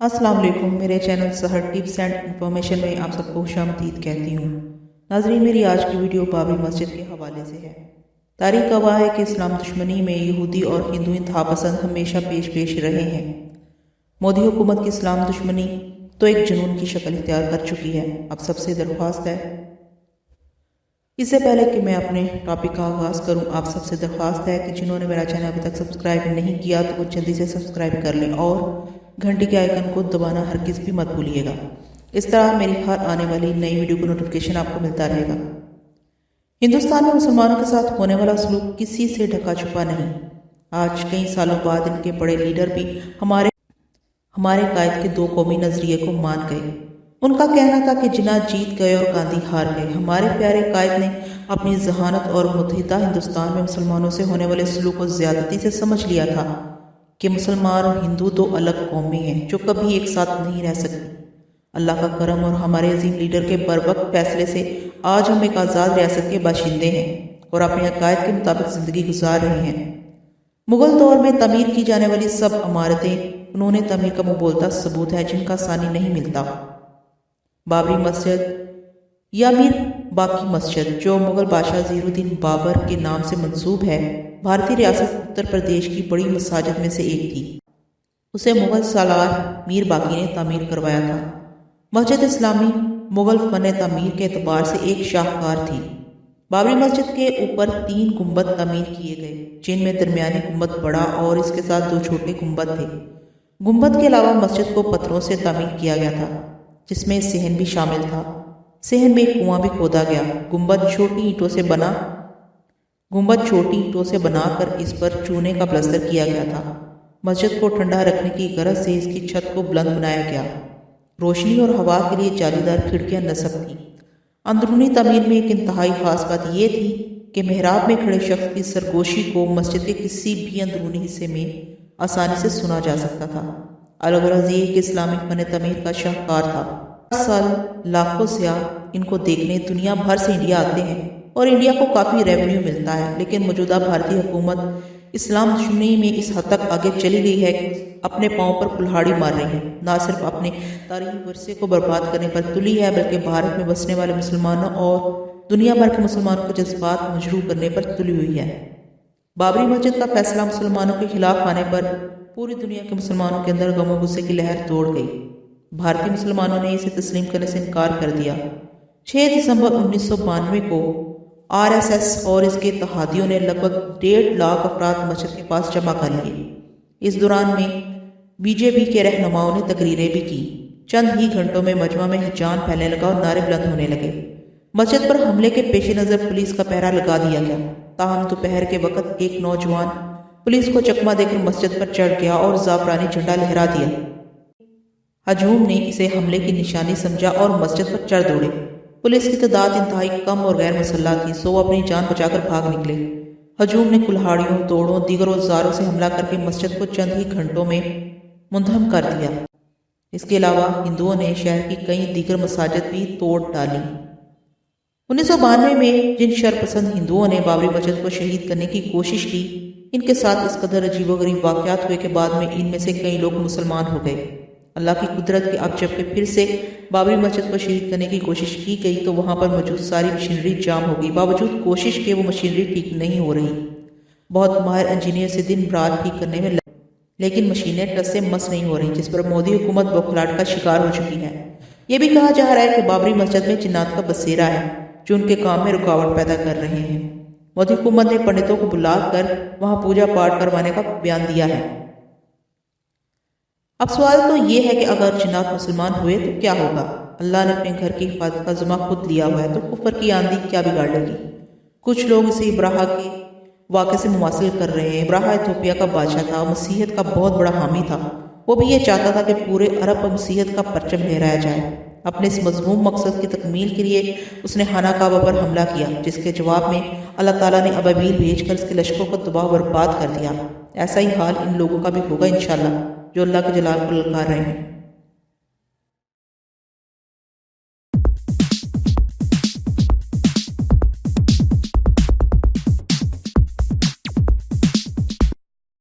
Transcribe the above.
अस्सलाम वालेकुम। मेरे चैनल सहर टिप्स एंड इंफॉर्मेशन में आप सबको खुशामदीद कहती हूँ। नाजरीन, मेरी आज की वीडियो बाबरी मस्जिद के हवाले से है। तारीख गवाह है कि इस्लाम दुश्मनी में यहूदी और हिंदू इंतहापसंद हमेशा पेश रहे हैं। मोदी हुकूमत की इस्लाम दुश्मनी तो एक जुनून की शक्ल इख्तियार कर चुकी है। अब सबसे दरख्वास्त है, इससे पहले कि मैं अपने टॉपिक का आगाज़ करूं, आप सबसे दरख्वास्त है कि जिन्होंने मेरा चैनल अभी तक सब्सक्राइब नहीं किया तो वो जल्दी से सब्सक्राइब कर लें और घंटी के आइकन को दबाना हरगिज़ भी मत भूलिएगा। इस तरह मेरी हर आने वाली नई वीडियो का नोटिफिकेशन आपको मिलता रहेगा। हिंदुस्तान में मुसलमानों के साथ होने वाला सलूक किसी से ढका छुपा नहीं। आज कई सालों बाद इनके बड़े लीडर भी हमारे कायद के दो कौमी नजरिए को मान गए। उनका कहना था कि जिन्ना जीत गए और गांधी हार गए। हमारे प्यारे कायद ने अपनी जहानत और मुत्तहिदा हिंदुस्तान में मुसलमानों से होने वाले सलूक को ज्यादती से समझ लिया था कि मुसलमान और हिंदू दो अलग कौमें हैं जो कभी एक साथ नहीं रह सकती। अल्लाह का करम और हमारे अजीम लीडर के बरवक्त फैसले से आज हम एक आज़ाद रियासत के बाशिंदे हैं और अपने अकायद के मुताबिक ज़िंदगी गुजार रहे हैं। मुगल दौर में तमीर की जाने वाली सब इमारतें उन्होंने तमीर का मुबोलता सबूत है जिनका सानी नहीं मिलता। बाबरी मस्जिद या मीर बाकी मस्जिद, जो मुगल बादशाह ज़ीरुद्दीन बाबर के नाम से मंसूब है, भारतीय रियासत उत्तर प्रदेश की बड़ी मसाजिद में से एक थी। उसे मुगल सालार मीर बाकी ने तामीर करवाया था। मस्जिद इस्लामी मुगल फ़न तामीर के एतबार से एक शाहकार थी। बाबरी मस्जिद के ऊपर 3 गुंबद तामीर किए गए, जिनमें दरमियानी गुंबद बड़ा और इसके साथ 2 छोटे गुंबद थे। गुंबद के अलावा मस्जिद को पत्थरों से तामीर किया गया था, जिसमें सहन भी शामिल था। सहन में एक कुआं भी खोदा गया। गुंबद छोटी ईंटों से बनाकर इस पर चूने का प्लास्टर किया गया था। मस्जिद को ठंडा रखने की गरज से इसकी छत को बुलंद बनाया गया। रोशनी और हवा के लिए जालीदार खिड़कियां नस्ब थीं। अंदरूनी तमीर में एक इंतहाई खास बात यह थी कि मेहराब में खड़े शख्स की सरगोशी को मस्जिद के किसी भी अंदरूनी हिस्से में आसानी से सुना जा सकता था। अलगरज ये कि इस्लामिक फन तमीर का शाहकार था। हर साल लाखों सयाह इनको देखने दुनिया भर से इंडिया आते हैं और इंडिया को काफ़ी रेवेन्यू मिलता है। लेकिन मौजूदा भारतीय हुकूमत इस्लाम दुश्मनी में इस हद तक आगे चली गई है कि अपने पाँव पर कुल्हाड़ी मार रही है। न सिर्फ अपने तारीखी वर्षे को बर्बाद करने पर तुली है, बल्कि भारत में बसने वाले मुसलमानों और दुनिया भर के मुसलमानों के जज्बात मजरूह करने पर तुली हुई है। बाबरी मस्जिद का फैसला मुसलमानों के खिलाफ आने पर पूरी दुनिया के मुसलमानों के अंदर गम और गुस्से की लहर दौड़ गई। भारतीय मुसलमानों ने इसे तस्लीम करने से इनकार कर दिया। 6 दिसंबर 1992 को आरएसएस और इसके इत्तेहादियों ने लगभग 1.5 लाख अफराद मस्जिद के पास जमा कर लिए। इस दौरान में बीजेपी के रहनुमाओं ने तकरीरें भी की। चंद ही घंटों में मजमा में हिजान फैलने लगा और नारे बुलंद होने लगे। मस्जिद पर हमले के पेश नज़र पुलिस का पहरा लगा दिया गया। ताहम दोपहर के वक्त एक नौजवान पुलिस को चकमा देकर मस्जिद पर चढ़ गया और जाफरानी झंडा लहरा दिया। हजूम ने इसे हमले की निशानी समझा और मस्जिद पर चढ़ दौड़े। पुलिस की तादाद इंतहाई कम और गैर मुसल्लह थी, सो अपनी जान बचाकर भाग निकले। हजूम ने कुल्हाड़ियों, तोड़ों, दीगर औजारों से हमला करके मस्जिद को चंद ही घंटों में मुंहदम कर दिया। इसके अलावा हिंदुओं ने शहर की कई दीगर मसाजिद भी तोड़ डाली। 1992 में जिन शरपसंद हिंदुओं ने बाबरी मस्जिद को शहीद करने की कोशिश की, इनके साथ इस कदर अजीबोगरीब वाक़यात हुए के बाद में इनमें से कई लोग मुसलमान हो गए। अल्लाह की कुदरत के अब जबकि फिर से बाबरी मस्जिद को शहीद करने की कोशिश की गई तो वहाँ पर मौजूद सारी मशीनरी जाम हो गई। बावजूद कोशिश के वो मशीनरी ठीक नहीं हो रही। बहुत माहिर इंजीनियर से दिन रात ठीक करने में लगे, लेकिन मशीनें टस से मस नहीं हो रही, जिस पर मोदी हुकूमत बौखलाहट का शिकार हो चुकी है। ये भी कहा जा रहा है कि बाबरी मस्जिद में जिन्नात का बसेरा है जो उनके काम में रुकावट पैदा कर रहे हैं। मोदी हुकूमत ने पंडितों को बुलाकर वहाँ पूजा पाठ करवाने का बयान दिया है। अब सवाल तो ये है कि अगर जिन्नात मुसलमान हुए तो क्या होगा? अल्लाह ने अपने घर की हिफाजत का ज़िम्मा खुद लिया हुआ है, तो कुफर की आंधी क्या बिगाड़ लेगी? कुछ लोग इसे इब्राहा के वाक़े से मुमासिल कर रहे हैं। इब्राहा इथोपिया का बादशाह था, मसीहत का बहुत बड़ा हामी था। वो भी ये चाहता था कि पूरे अरब पर मसीहत का परचम लहराया जाए। अपने इस मज़मूम मकसद की तकमील के लिए उसने खाना काबा पर हमला किया, जिसके जवाब में अल्लाह ताला ने अबाबील भेजकर इसके लश्करों को तबाह बर्बाद कर दिया। ऐसा ही हाल इन लोगों का भी होगा इंशाअल्लाह, जो अल्लाह के जलाल को ललकार रहे हैं।